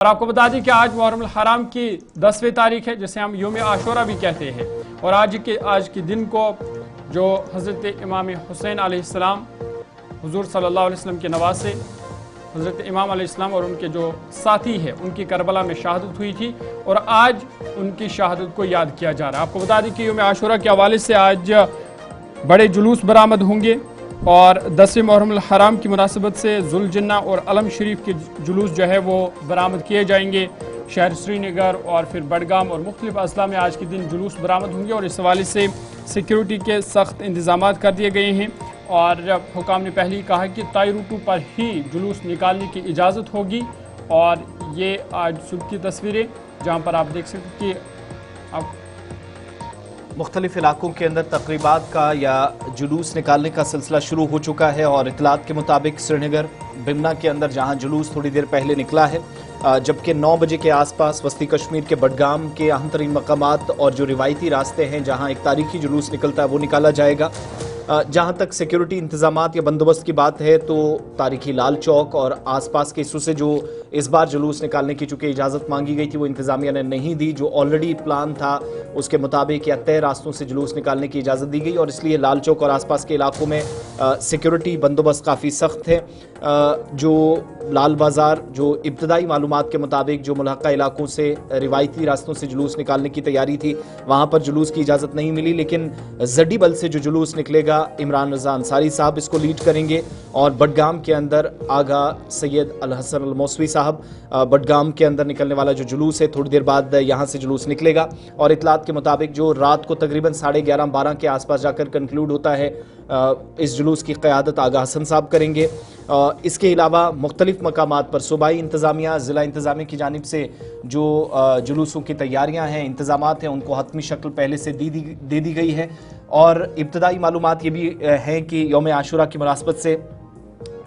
اور آپ کو بتا دیں کہ آج محرم الحرام کی 10ویں تاریخ ہے، جسے ہم یوم عاشورہ بھی کہتے ہیں، اور آج کے دن کو جو حضرت امام حسین علیہ السلام حضور صلی اللہ علیہ وسلم کے نواسے حضرت امام علیہ السلام اور ان کے جو ساتھی ہیں ان کی کربلا میں شہادت ہوئی تھی، اور آج ان کی شہادت کو یاد کیا جا رہا ہے۔ آپ کو بتا دیں کہ یوم عاشورہ کے حوالے سے آج بڑے جلوس برآمد ہوں گے، اور 10ویں محرم الحرام کی مناسبت سے ذوالجنہ اور علم شریف کے جلوس جو ہے وہ برآمد کیے جائیں گے۔ شہر سری نگر اور پھر بڈگام اور مختلف اضلاع میں آج کے دن جلوس برآمد ہوں گے، اور اس حوالے سے سیکیورٹی کے سخت انتظامات کر دیے گئے ہیں، اور حکام نے پہلے ہی کہا کہ طائی روٹوں پر ہی جلوس نکالنے کی اجازت ہوگی۔ اور یہ آج صبح کی تصویریں جہاں پر آپ دیکھ سکتے ہیں کہ مختلف علاقوں کے اندر تقریبات کا یا جلوس نکالنے کا سلسلہ شروع ہو چکا ہے، اور اطلاعات کے مطابق سری نگر بمنا کے اندر جہاں جلوس تھوڑی دیر پہلے نکلا ہے، جبکہ 9 بجے کے آس پاس وسطی کشمیر کے بڈگام کے اہم ترین مقامات اور جو روایتی راستے ہیں جہاں ایک تاریخی جلوس نکلتا ہے وہ نکالا جائے گا۔ جہاں تک سیکیورٹی انتظامات یا بندوبست کی بات ہے تو تاریخی لال چوک اور آس پاس کے حصوں سے جو اس بار جلوس نکالنے کی چونکہ اجازت مانگی گئی تھی وہ انتظامیہ نے نہیں دی، جو آلریڈی پلان تھا اس کے مطابق یا طے راستوں سے جلوس نکالنے کی اجازت دی گئی، اور اس لیے لال چوک اور آس پاس کے علاقوں میں سیکیورٹی بندوبست کافی سخت ہے۔ جو لال بازار جو ابتدائی معلومات کے مطابق جو ملحقہ علاقوں سے روایتی راستوں سے جلوس نکالنے کی تیاری تھی وہاں پر جلوس کی اجازت نہیں ملی، لیکن زڈی بل سے جو جلوس نکلے گا عمران رضا انصاری صاحب اس کو لیڈ کریں گے، اور بڈگام کے اندر آغا سید الحسن الموسوی صاحب بڈگام کے اندر نکلنے والا جو جلوس ہے تھوڑی دیر بعد یہاں سے جلوس نکلے گا، اور اطلاعات کے مطابق جو رات کو تقریباً 11:30-12 کے آس پاس جا کر کنکلوڈ ہوتا ہے، اس جلوس کی قیادت آغا حسن صاحب کریں گے۔ اس کے علاوہ مختلف مقامات پر صوبائی انتظامیہ ضلع انتظامیہ کی جانب سے جو جلوسوں کی تیاریاں ہیں انتظامات ہیں ان کو حتمی شکل پہلے سے دے دی گئی ہے، اور ابتدائی معلومات یہ بھی ہیں کہ یوم عاشورہ کی مناسبت سے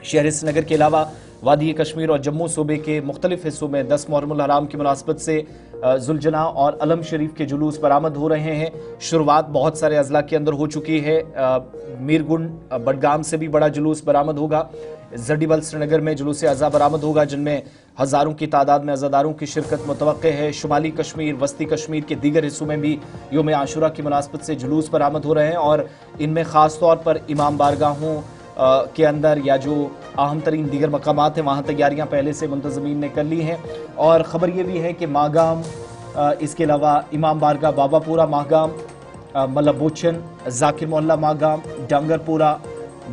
شہر سری نگر کے علاوہ وادی کشمیر اور جموں صوبے کے مختلف حصوں میں 10 محرم الحرام کی مناسبت سے ذوالجنہ اور علم شریف کے جلوس برآمد ہو رہے ہیں۔ شروعات بہت سارے اضلاع کے اندر ہو چکی ہے، میرگنڈ بڈگام سے بھی بڑا جلوس برآمد ہوگا، زڈی بل سری نگر میں جلوس اعضا برآمد ہوگا جن میں ہزاروں کی تعداد میں عزاداروں کی شرکت متوقع ہے۔ شمالی کشمیر وسطی کشمیر کے دیگر حصوں میں بھی یوم عاشورہ کی مناسبت سے جلوس برآمد ہو رہے ہیں، اور ان میں خاص طور پر امام بارگاہوں کے اندر یا جو اہم ترین دیگر مقامات ہیں وہاں تیاریاں پہلے سے منتظمین نے کر لی ہیں۔ اور خبر یہ بھی ہے کہ ماہگام، اس کے علاوہ امام بارگاہ بابا پورہ ماہگام، ملبوچن، ذاکر محلہ ماہگام، ڈانگر پورہ،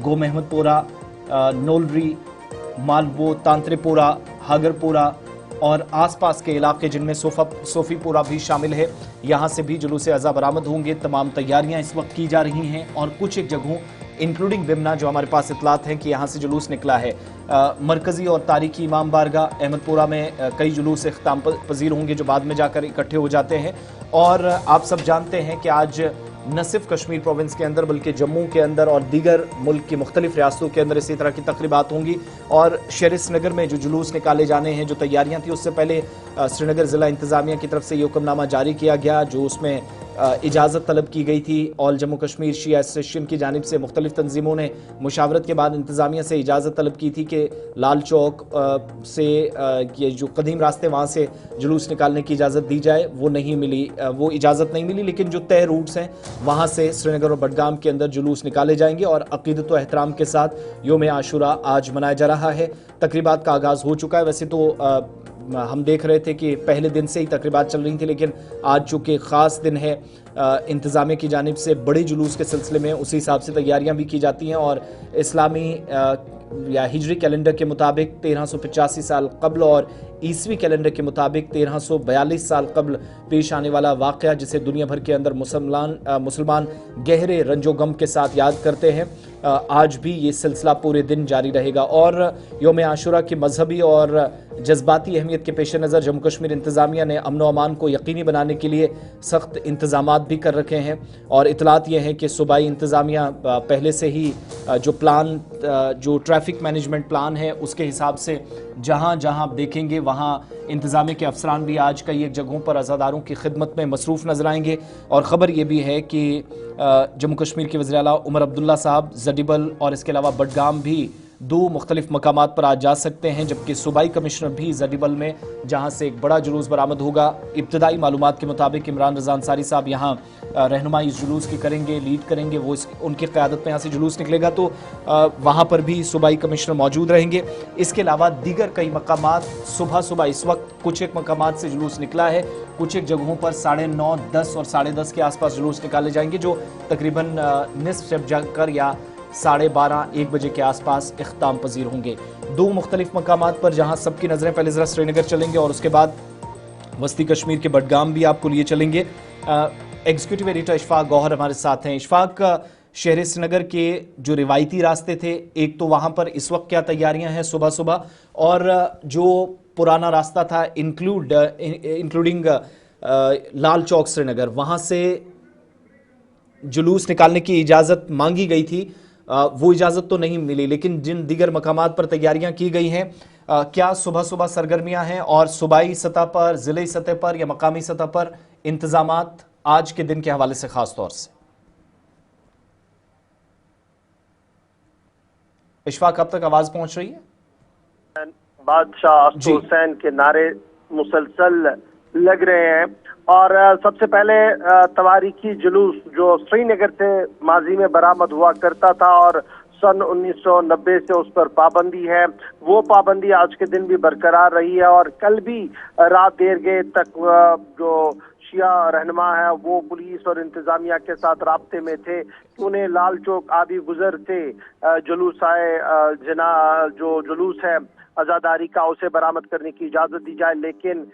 گو محمد پورہ، نولری، مالبو، تانترے پورہ، ہاگر پورہ اور آس پاس کے علاقے جن میں صوفی پورہ بھی شامل ہے، یہاں سے بھی جلوس اعضا برآمد ہوں گے۔ تمام تیاریاں اس وقت کی جا رہی ہیں، اور کچھ ایک جگہوں انکلوڈنگ بمنا جو ہمارے پاس اطلاعات ہیں کہ یہاں سے جلوس نکلا ہے۔ مرکزی اور تاریخی امام بارگاہ احمد پورہ میں کئی جلوس اختتام پذیر ہوں گے جو بعد میں جا کر اکٹھے ہو جاتے ہیں، اور آپ سب جانتے ہیں کہ آج نہ صرف کشمیر پروونس کے اندر بلکہ جموں کے اندر اور دیگر ملک کی مختلف ریاستوں کے اندر اسی طرح کی تقریبات ہوں گی، اور شہر سری نگر میں جو جلوس نکالے جانے ہیں جو تیاریاں تھیں اس سے پہلے سری نگر ضلع انتظامیہ کی طرف سے یہ حکم نامہ جاری کیا گیا جو اس میں اجازت طلب کی گئی تھی۔ آل جموں کشمیر شیعہ ایسوسیشن کی جانب سے مختلف تنظیموں نے مشاورت کے بعد انتظامیہ سے اجازت طلب کی تھی کہ لال چوک سے یہ جو قدیم راستے وہاں سے جلوس نکالنے کی اجازت دی جائے، وہ نہیں ملی، وہ اجازت نہیں ملی، لیکن جو طے روٹس ہیں وہاں سے سری نگر اور بڈگام کے اندر جلوس نکالے جائیں گے، اور عقیدت و احترام کے ساتھ یوم عاشورہ آج منایا جا رہا ہے۔ تقریبات کا آغاز ہو چکا ہے، ویسے تو ہم دیکھ رہے تھے کہ پہلے دن سے ہی تقریبات چل رہی تھی، لیکن آج چونکہ خاص دن ہے انتظامیہ کی جانب سے بڑے جلوس کے سلسلے میں اسی حساب سے تیاریاں بھی کی جاتی ہیں، اور اسلامی یا ہجری کیلنڈر کے مطابق 1385 سال قبل اور عیسوی کیلنڈر کے مطابق 1342 سال قبل پیش آنے والا واقعہ جسے دنیا بھر کے اندر مسلمان گہرے رنج و غم کے ساتھ یاد کرتے ہیں، آج بھی یہ سلسلہ پورے دن جاری رہے گا۔ اور یوم عاشورہ کی مذہبی اور جذباتی اہمیت کے پیش نظر جموں کشمیر انتظامیہ نے امن و امان کو یقینی بنانے کے لیے سخت انتظامات بھی کر رکھے ہیں، اور اطلاعات یہ ہیں کہ صوبائی انتظامیہ پہلے سے ہی جو پلان جو ٹریفک مینجمنٹ پلان ہے اس کے حساب سے جہاں جہاں دیکھیں گے وہاں انتظامیہ کے افسران بھی آج کئی ایک جگہوں پر عزاداروں کی خدمت میں مصروف نظر آئیں گے۔ اور خبر یہ بھی ہے کہ جموں کشمیر کے وزیر اعلیٰ عمر عبداللہ صاحب زڈی بل اور اس کے علاوہ بڈگام بھی दो मुख्तलिफ मकामात पर आज जा सकते हैं, जबकि सूबाई कमिश्नर भी जडीबल में, जहां से एक बड़ा जुलूस बरामद होगा। इब्तदाई मालूमात के मुताबिक इमरान रज़ा अंसारी साहब यहाँ रहनुमाई इस जुलूस की करेंगे, लीड करेंगे, वो उनकी क़यादत में यहाँ से जुलूस निकलेगा, तो वहाँ पर भी सूबाई कमिश्नर मौजूद रहेंगे। इसके अलावा दीगर कई मकामात सुबह सुबह इस वक्त कुछ एक मकामात से जुलूस निकला है, कुछ एक जगहों पर 9:30, 10 और 10:30 के आसपास जुलूस निकाले जाएंगे, जो तकरीबन निस्फ जब जाकर या 12:30, 1 बजे के आसपास इख्ताम पजीर होंगे। दो मुख्तलिफ मकामात पर जहाँ सबकी नज़रें पहले ज़रा श्रीनगर चलेंगे और उसके बाद वस्ती कश्मीर के बडगाम भी आपको लिए चलेंगे। एग्जीक्यूटिव एडिटर इशफाक गौहर हमारे साथ हैं। इशफाक, शहर श्रीनगर के जो रिवायती रास्ते थे, एक तो वहाँ पर इस वक्त क्या तैयारियां हैं सुबह सुबह, और जो पुराना रास्ता था इंक्लूडिंग लाल चौक श्रीनगर, वहाँ से जुलूस निकालने की इजाज़त मांगी गई थी, वो इजाज़त तो नहीं मिली, लेकिन जिन दीगर मकामात पर तैयारियां की गई हैं, क्या सुबह सुबह सरगर्मियां हैं, और सूबाई सतह पर, ज़िले सतह पर या मकामी सतह पर इंतज़ामात आज के दिन के हवाले से ख़ास तौर से? इशफाक, अब तक आवाज़ पहुंच रही है? बादशाह अस्तु हुसैन के नारे मुसलसल लग रहे हैं, और सबसे पहले तवारीखी जुलूस जो श्रीनगर से माजी में बरामद हुआ करता था और सन 1990 से उस पर पाबंदी है, वो पाबंदी आज के दिन भी बरकरार रही है। और कल भी रात देर गए तक जो शिया रहनुमा है वो पुलिस और इंतजामिया के साथ राब्ते में थे कि उन्हें लाल चौक आबी गुजर से जुलूस आए जो जुलूस है आज़ादारी का, उसे बरामद करने की इजाज़त दी जाए, लेकिन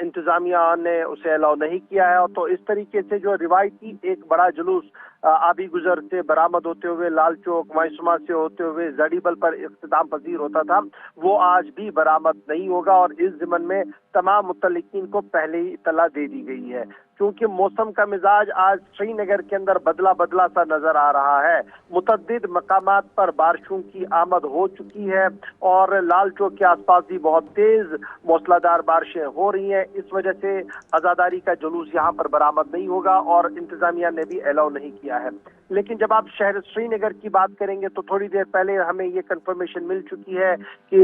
इंतजामिया ने उसे अलाउ नहीं किया है। और तो इस तरीके से जो रिवायती एक बड़ा जुलूस आबी गुजर से बरामद होते हुए लाल चौक मायसूमा से होते हुए जडीबल पर इख्तिताम पजीर होता था, वो आज भी बरामद नहीं होगा। और इस ज़िमन में तमाम मुतल्लिकीन को पहले ही इत्तला दे दी गई है, क्योंकि मौसम का मिजाज आज श्रीनगर के अंदर बदला बदला सा नजर आ रहा है। मुतअद्दिद मकामात पर बारिशों की आमद हो चुकी है और लाल चौक के आसपास भी बहुत तेज मौसलाधार बारिशें हो रही हैं। इस वजह से आज़ादारी का जुलूस यहाँ पर बरामद नहीं होगा और इंतजामिया ने भी अलाउ नहीं किया है। लेकिन जब आप शहर श्रीनगर की बात करेंगे तो थोड़ी देर पहले हमें ये कंफर्मेशन मिल चुकी है कि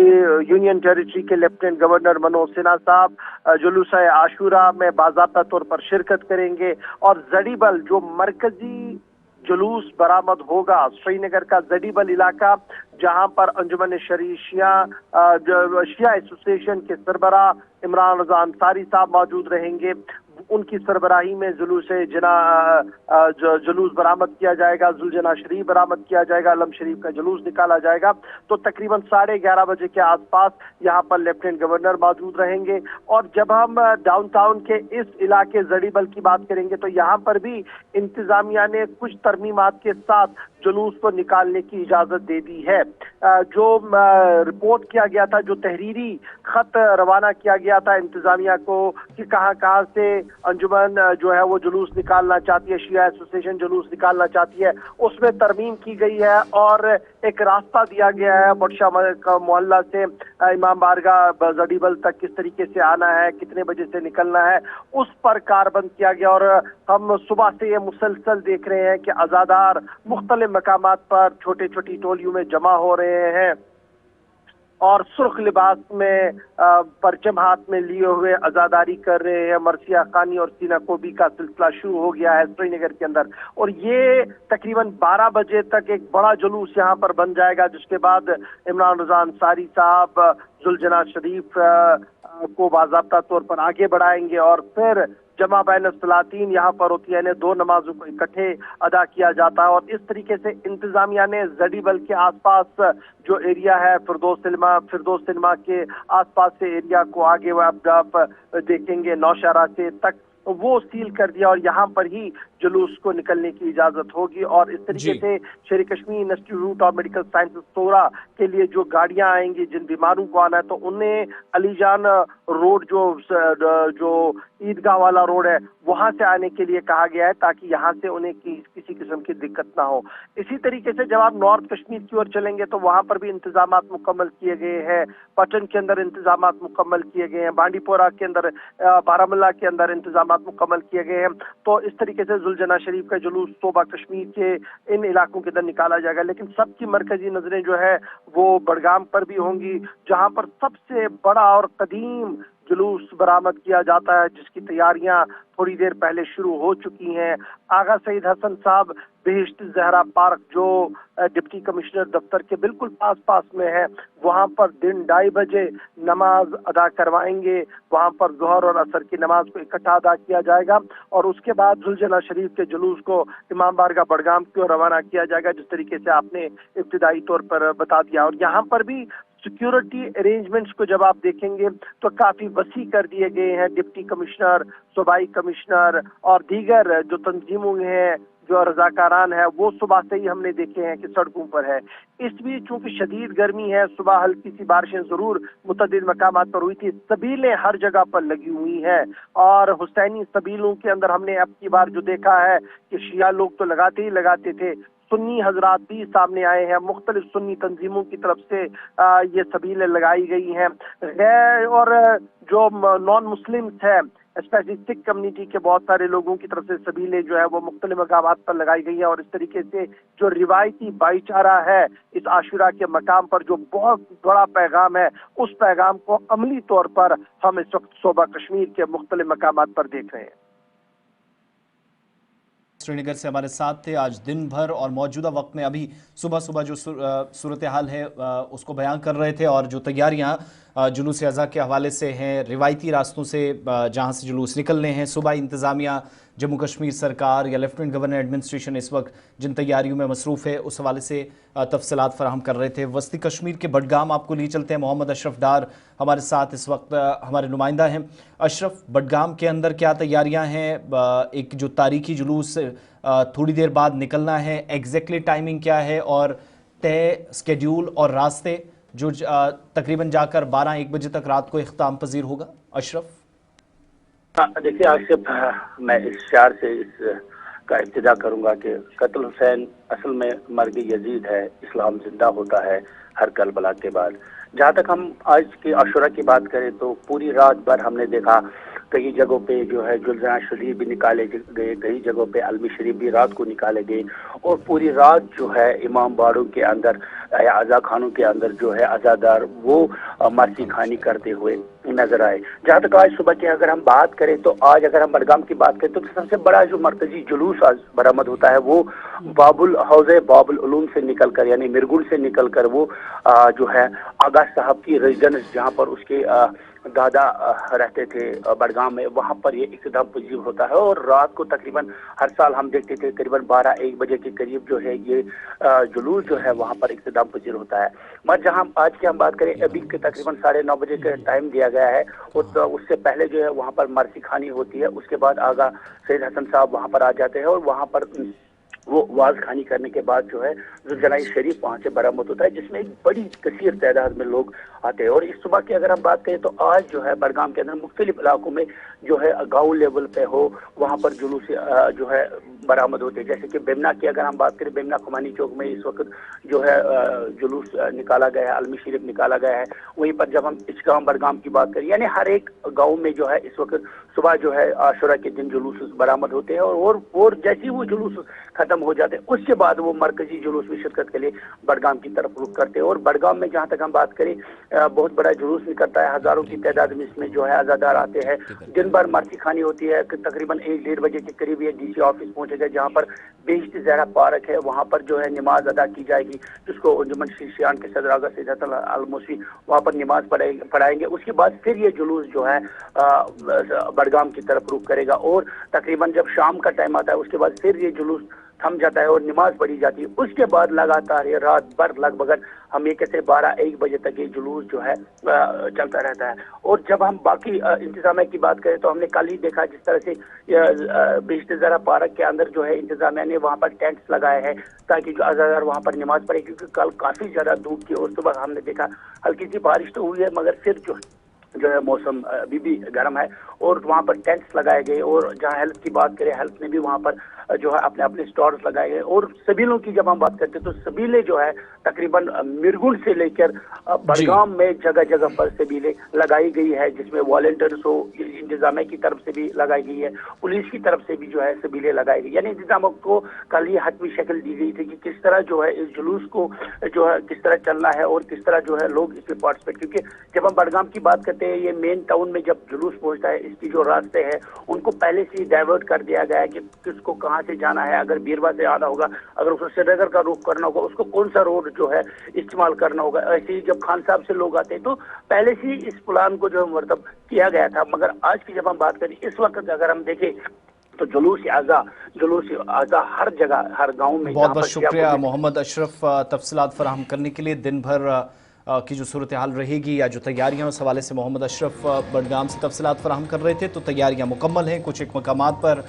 यूनियन टेरिटरी के लेफ्टिनेंट गवर्नर मनोज सिन्हा साहब जुलूस आशूरा में बाज़ाब्ता तौर पर शिरकत करेंगे, और जडीबल जो मरकजी जुलूस बरामद होगा, श्रीनगर का जडीबल इलाका जहां पर अंजुमन शिया एसोसिएशन के सरबराह इमरान रज़ा अंसारी साहब मौजूद रहेंगे, उनकी सरबराही में जुलूस बरामद किया जाएगा, जुलजना शरीफ बरामद किया जाएगा, अलम शरीफ का जुलूस निकाला जाएगा। तो तकरीबन 11:30 बजे के आसपास यहाँ पर लेफ्टिनेंट गवर्नर मौजूद रहेंगे। और जब हम डाउनटाउन के इस इलाके जडीबल की बात करेंगे तो यहाँ पर भी इंतजामिया ने कुछ तरमीमात के साथ जुलूस को निकालने की इजाजत दे दी है। जो रिपोर्ट किया गया था, जो तहरीरी खत रवाना किया गया था इंतजामिया को कि कहाँ कहाँ से अंजुमन जो है वो जुलूस निकालना चाहती है, शिया एसोसिएशन जुलूस निकालना चाहती है, उसमें तरमीम की गई है और एक रास्ता दिया गया है बटशा मोहल्ला से इमाम बारगाह जडीबल तक किस तरीके से आना है, कितने बजे से निकलना है, उस पर कारबंद किया गया। और हम सुबह से ये मुसलसल देख रहे हैं कि आज़ादार मुख्तलिफ मकामात पर छोटी छोटी टोलियों में जमा हो रहे हैं और सुर्ख लिबास में परचम हाथ में लिए हुए आज़ादारी कर रहे हैं। मरसिया खानी और सीना कोबी का सिलसिला शुरू हो गया है श्रीनगर के अंदर, और ये तकरीबन 12 बजे तक एक बड़ा जुलूस यहाँ पर बन जाएगा, जिसके बाद इमरान रज़ा अंसारी साहब जुलजना शरीफ को बाज़ाब्ता तौर पर आगे बढ़ाएंगे और फिर जमा बैन सलातीन यहाँ पर होती है, दो नमाजों को इकट्ठे अदा किया जाता है। और इस तरीके से इंतजामिया ने जडीबल के आसपास जो एरिया है फिरदौस सिनेमा के आसपास से एरिया को आगे आप देखेंगे नौशहरा से तक वो सील कर दिया और यहाँ पर ही जुलूस को निकलने की इजाजत होगी। और इस तरीके से Sher Kashmir institute of medical sciences Soura के लिए जो गाड़ियां आएंगी, जिन बीमारों को आना है, तो उन्हें अलीजान रोड जो ईदगाह वाला रोड है वहां से आने के लिए कहा गया है, ताकि यहाँ से उन्हें किसी किस्म की दिक्कत ना हो। इसी तरीके से जब आप नॉर्थ कश्मीर की ओर चलेंगे तो वहां पर भी इंतजामात मुकम्मल किए गए हैं। पटन के अंदर इंतजामात मुकम्मल किए गए हैं, बांडीपोरा के अंदर, बारामुल्ला के अंदर इंतजाम इंतजाम मुकम्मल किए गए हैं। तो इस तरीके से जुलजना शरीफ का जुलूस तोबा कश्मीर के इन इलाकों के अंदर निकाला जाएगा, लेकिन सबकी मरकजी नजरें जो है वो बडगाम पर भी होंगी, जहां पर सबसे बड़ा और कदीम जुलूस बरामद किया जाता है, जिसकी तैयारियां थोड़ी देर पहले शुरू हो चुकी हैं। आगा सईद हसन साहब बेहिश्त ज़हरा पार्क, जो डिप्टी कमिश्नर दफ्तर के बिल्कुल पास में है, वहां पर दिन 2:30 बजे नमाज अदा करवाएंगे। वहां पर ज़ोहर और असर की नमाज को इकट्ठा अदा किया जाएगा और उसके बाद जुलजना शरीफ के जुलूस को इमाम बारगाह बडगाम की ओर रवाना किया जाएगा, जिस तरीके से आपने इब्तिदाई तौर पर बता दिया। और यहाँ पर भी सिक्योरिटी अरेंजमेंट्स को जब आप देखेंगे तो काफी वसी कर दिए गए हैं। डिप्टी कमिश्नर, सूबाई कमिश्नर और दीगर जो तंजीमों हैं, जो रजाकारान है, वो सुबह से ही हमने देखे हैं कि सड़कों पर है। इस बीच चूंकि शदीद गर्मी है, सुबह हल्की सी बारिशें जरूर मुतअद्दिद मकामात पर हुई थी, सबीलें हर जगह पर लगी हुई हैं और हुसैनी सबीलों के अंदर हमने अब की बार जो देखा है कि शिया लोग तो लगाते ही लगाते थे, सुन्नी हजरात भी सामने आए हैं। मुख्तलिफ सुन्नी तंजीमों की तरफ से ये सबीलें लगाई गई हैं। गैर और जो नॉन मुस्लिम्स है, स्पेशली सिख कम्युनिटी के बहुत सारे लोगों की तरफ से सबीलें जो है वो मुख्तलिफ मकामात पर लगाई गई है। और इस तरीके से जो रिवायती भाईचारा है इस आशुरा के मकाम पर, जो बहुत बड़ा पैगाम है, उस पैगाम को अमली तौर पर हम इस वक्त तोबा कश्मीर के मुख्तलिफ मकामात पर देख रहे हैं। श्रीनगर से हमारे साथ थे आज दिन भर और मौजूदा वक्त में अभी सुबह जो सूरत हाल है उसको बयान कर रहे थे, और जो तैयारियां जुलूस अज़ा के हवाले से हैं, रिवायती रास्तों से जहां से जुलूस निकलने हैं, सूबाई इंतज़ामिया, जम्मू कश्मीर सरकार या लेफ्टिनेंट गवर्नर एडमिनिस्ट्रेशन इस वक्त जिन तैयारियों में मसरूफ़ है, उस हवाले से तफसीलात फराहम कर रहे थे। वस्ती कश्मीर के बडगाम आपको लिए चलते हैं। मोहम्मद अशरफ डार हमारे साथ इस वक्त हमारे नुमाइंदा हैं। अशरफ, बडगाम के अंदर क्या तैयारियां हैं? एक जो तारीखी जुलूस थोड़ी देर बाद निकलना है, एग्जैक्टली टाइमिंग क्या है और तय स्केड्यूल और रास्ते जो तकरीबन जाकर 12-1 बजे तक रात को इख्तिताम पजीर होगा? अशरफ, देखिए आसिफ, मैं इस शार से का इब्तिदा करूंगा कि कत्ल हुसैन असल में मर्ग यजीद है, इस्लाम जिंदा होता है हर करबला के बाद। जहाँ तक हम आज की आशुरा की बात करें तो पूरी रात भर हमने देखा कई जगहों पे जो है जुलजना शरीफ भी निकाले गए, कई जगहों पे अलमी शरीफ भी रात को निकाले गए और पूरी रात जो है इमाम बाड़ों के अंदर या अज़ा खानों के अंदर जो है अज़ादार वो मरसी खानी करते हुए नजर आए। जहाँ तक आज सुबह की अगर हम बात करें तो आज अगर हम बडगाम की बात करें तो सबसे बड़ा जो मरकजी जुलूस आज बरामद होता है वो बाबुल हौज़े बाबुल उलूम से निकल कर, यानी मिरगुल से निकल कर वो जो है आगा साहब की रेजिडेंस जहाँ पर उसके दादा रहते थे बडगाम में, वहाँ पर ये इख्तिताम पजीर होता है। और रात को तकरीबन हर साल हम देखते थे करीबन 12-1 बजे के करीब जो है ये जुलूस जो है वहाँ पर इख्तिताम पजीर होता है। मगर जहाँ आज की हम बात करें अभी के तकरीबन 9:30 बजे का टाइम दिया गया है, तो उससे पहले जो है वहाँ पर मरसी खानी होती है। उसके बाद आगा सईद हसन साहब वहाँ पर आ जाते हैं और वहाँ पर वो वाज खानी करने के बाद जो है जुलजना शरीफ वहाँ से बरामद होता है, जिसमें एक बड़ी कसीर तादाद में लोग आते हैं। और इस सुबह की अगर हम बात करें तो आज जो है बडगाम के अंदर मुख्तलिफ इलाकों में जो है गाँव लेवल पे हो वहाँ पर जुलूस जो है बरामद होते हैं। जैसे कि बेमना की अगर हम बात करें, बेमना खुमानी चौक में इस वक्त जो है जुलूस निकाला गया है, अलमी शरीफ निकाला गया है। वहीं पर जब हम इचगाम बडगाम की बात करें, यानी हर एक गाँव में जो है इस वक्त सुबह जो है आशुरा के दिन जुलूस बरामद होते हैं और जैसे ही वो जुलूस खत्म हो जाते हैं उसके बाद वो मरकजी जुलूस में शिरकत के लिए बडगाम की तरफ रुख करते हैं। और बडगाम में जहाँ तक हम बात करें बहुत बड़ा जुलूस निकलता है, हजारों की तादाद में इसमें जो है अज़ादार आते हैं। दिन भर मरसी खानी होती है, तकरीबन 1-1:30 बजे के करीब ये DC ऑफिस पहुंचेगा जहाँ पर बेहिश्त ज़हरा पार्क है, वहाँ पर जो है नमाज अदा की जाएगी, जिसको अंजुमन शीशियान के सदर आगा सैयद हसन अल-मूसी वहाँ पर नमाज पढ़ाएंगे। उसके बाद फिर ये जुलूस जो है बडगाम की तरफ रुख करेगा और तकरीबन जब शाम का टाइम आता है उसके बाद फिर ये जुलूस थम जाता है और नमाज पढ़ी जाती है। उसके बाद लगातार ये रात भर लगभग हम ये कहते हैं 12-1 बजे तक ये जुलूस जो है चलता रहता है। और जब हम बाकी इंतजामिया की बात करें तो हमने कल ही देखा जिस तरह से बेहिश्त ज़हरा पार्क के अंदर जो है इंतजामिया ने वहाँ पर टेंट्स लगाए हैं ताकि जो अज़ादार वहाँ पर नमाज पढ़े, क्योंकि कल काफ़ी ज़्यादा धूप थी और सुबह हमने देखा हल्की सी बारिश तो हुई है मगर फिर जो है मौसम अभी भी गर्म है और वहाँ पर टेंट्स लगाए गए। और जहाँ हेल्थ की बात करें, हेल्थ ने भी वहाँ पर जो है अपने अपने स्टॉल्स लगाए गए। और सबीलों की जब हम बात करते हैं तो सबीलें जो है तकरीबन मिरगुल से लेकर बडगाम में जगह जगह पर सबीलें लगाई गई है, जिसमें वॉलंटियर्स हो, इंतजामिया की तरफ से भी लगाई गई है, पुलिस की तरफ से भी जो है सबीलें लगाई गई, यानी इंतजाम को कल ये हतमी शक्ल दी गई थी कि किस तरह जो है इस जुलूस को जो है किस तरह चलना है और किस तरह जो है लोग इसमें पार्टिसिपेट, क्योंकि जब हम बडगाम की बात करते हैं, ये मेन टाउन में जब जुलूस पहुंचता है, इसकी जो रास्ते हैं उनको पहले से ही डाइवर्ट कर दिया गया है कि किसको कहाँ से जाना है, अगर बीरवा से आना होगा, अगर उसको श्रीनगर का रुख करना होगा, उसको कौन सा रोड जो है इस्तेमाल करना होगा। ऐसे ही जब खान साहब से लोग आते हैं तो पहले से ही इस प्लान को जो है मरतब किया गया था। मगर आज की जब हम बात करें, इस वक्त अगर हम देखें तो जुलूस आज़ा हर जगह, हर गांव में। बहुत बहुत शुक्रिया मोहम्मद अशरफ तफसीलात फराहम करने के लिए। दिन भर की जो सूरत हाल रहेगी या जो तैयारियां, उस हवाले से मोहम्मद अशरफ बडगाम से तफसीलात फराहम कर रहे थे। तो तैयारियां मुकम्मल हैं, कुछ एक मकामात पर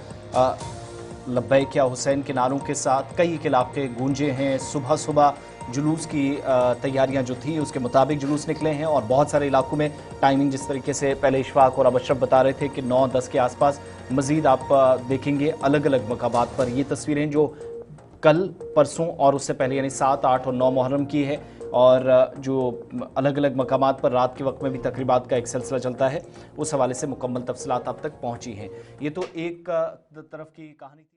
लब्बैक या हुसैन के नारों के साथ कई इलाके गूंजे हैं। सुबह सुबह जुलूस की तैयारियां जो थी उसके मुताबिक जुलूस निकले हैं और बहुत सारे इलाकों में टाइमिंग जिस तरीके से पहले इशफाक और अब अशरफ बता रहे थे कि 9-10 के आसपास मज़ीद आप देखेंगे अलग अलग मकामात पर ये तस्वीरें जो कल, परसों और उससे पहले यानी 7, 8 और 9 मुहर्रम की है, और जो अलग अलग मकामात पर रात के वक्त में भी तकरीबात का एक सिलसिला चलता है, उस हवाले से मुकम्मल तफसीलात अब तक पहुँची हैं। ये तो एक तरफ की कहानी थी।